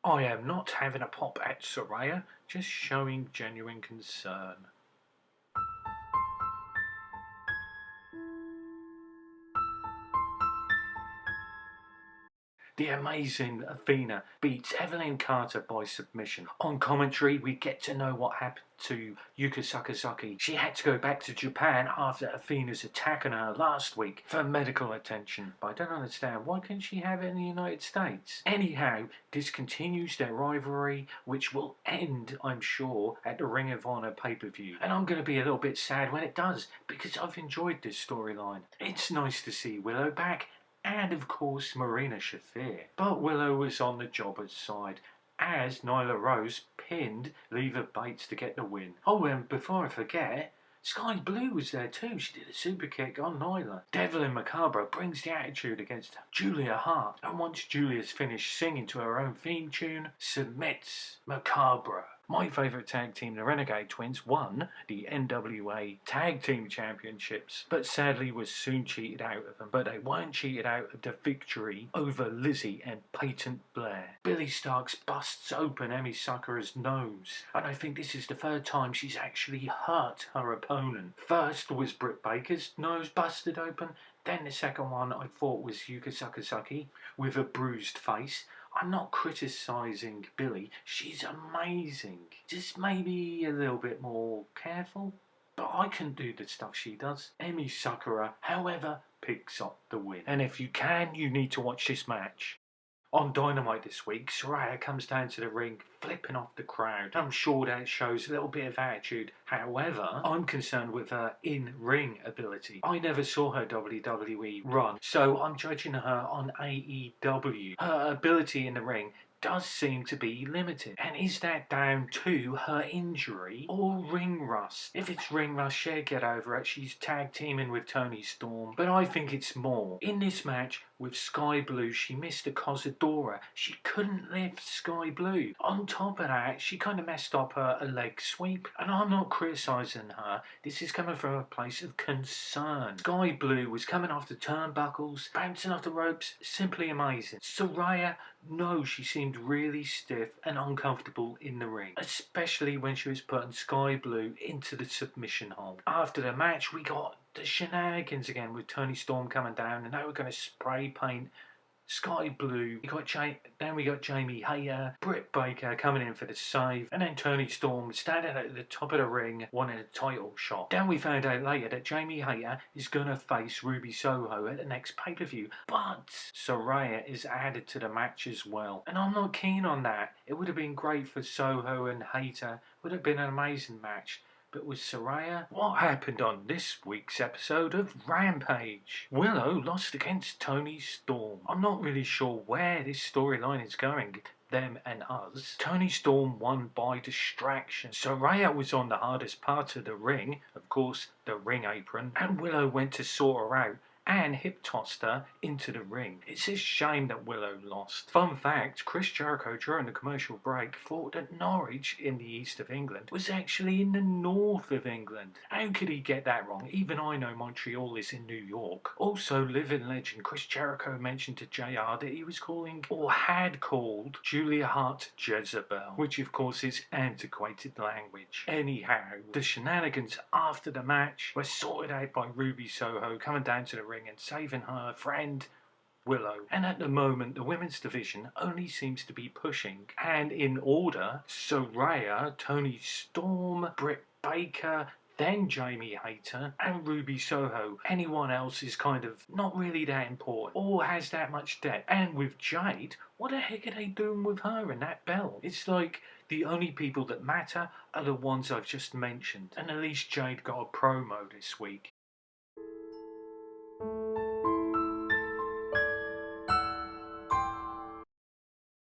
I am not having a pop at Saraya, just showing genuine concern. The amazing Athena beats Evelyn Carter by submission. On commentary, we get to know what happened to Yuka Sakazaki. She had to go back to Japan after Athena's attack on her last week for medical attention. But I don't understand, why can't she have it in the United States? Anyhow, this continues their rivalry, which will end, I'm sure, at the Ring of Honor pay-per-view. And I'm going to be a little bit sad when it does, because I've enjoyed this storyline. It's nice to see Willow back, and of course Marina Shafir. But Willow was on the jobber's side, as Nyla Rose pinned Leva Bates to get the win. Oh, and before I forget, Sky Blue was there too. She did a super kick on Nyla. Devlin Macabre brings the attitude against Julia Hart, and once Julia's finished singing to her own theme tune, submits Macabre. My favourite tag team, the Renegade Twins, won the NWA Tag Team Championships, but sadly was soon cheated out of them. But they weren't cheated out of the victory over Lizzie and Peyton Blair. Billy Starks busts open Emi Sakura's nose, and I think this is the third time she's actually hurt her opponent. First was Britt Baker's nose busted open, then the second one I thought was Yuka Sakazaki with a bruised face. I'm not criticising Billy, she's amazing. Just maybe a little bit more careful. But I can do the stuff she does. Emi Sakura, however, picks up the win. And if you can, you need to watch this match. On Dynamite this week, Saraya comes down to the ring, flipping off the crowd. I'm sure that shows a little bit of attitude. However, I'm concerned with her in-ring ability. I never saw her WWE run, so I'm judging her on AEW. Her ability in the ring does seem to be limited. And is that down to her injury or ring rust? If it's ring rust, yeah, get over it. She's tag teaming with Toni Storm. But I think it's more. In this match with Sky Blue, she missed a Cosadora. She couldn't lift Sky Blue. On top of that, she kind of messed up her leg sweep. And I'm not criticising her. This is coming from a place of concern. Sky Blue was coming off the turnbuckles, bouncing off the ropes. Simply amazing. Saraya, no, she seemed really stiff and uncomfortable in the ring, especially when she was putting Sky Blue into the submission hold. After the match, we got the shenanigans again with Toni Storm coming down, and they were going to spray paint Sky Blue. Then we got Jamie Hayter, Britt Baker coming in for the save, and then Toni Storm standing at the top of the ring wanting a title shot. Then we found out later that Jamie Hayter is going to face Ruby Soho at the next pay-per-view, but Saraya is added to the match as well. And I'm not keen on that. It would have been great for Soho and Hayter. Would have been an amazing match. But with Saraya, what happened on this week's episode of Rampage? Willow lost against Toni Storm. I'm not really sure where this storyline is going, them and us. Toni Storm won by distraction. Saraya was on the hardest part of the ring, of course, the ring apron, and Willow went to sort her out and hip tossed her into the ring. It's a shame that Willow lost. Fun fact, Chris Jericho during the commercial break thought that Norwich in the east of England was actually in the north of England. How could he get that wrong? Even I know Montreal is in New York. Also, living legend Chris Jericho mentioned to JR that he was calling, or had called, Julia Hart Jezebel, which of course is antiquated language. Anyhow, the shenanigans after the match were sorted out by Ruby Soho coming down to the ring and saving her friend Willow. And at the moment, the women's division only seems to be pushing. And in order, Saraya, Toni Storm, Britt Baker, then Jamie Hayter and Ruby Soho. Anyone else is kind of not really that important or has that much depth. And with Jade, what the heck are they doing with her and that belt? It's like the only people that matter are the ones I've just mentioned. And at least Jade got a promo this week.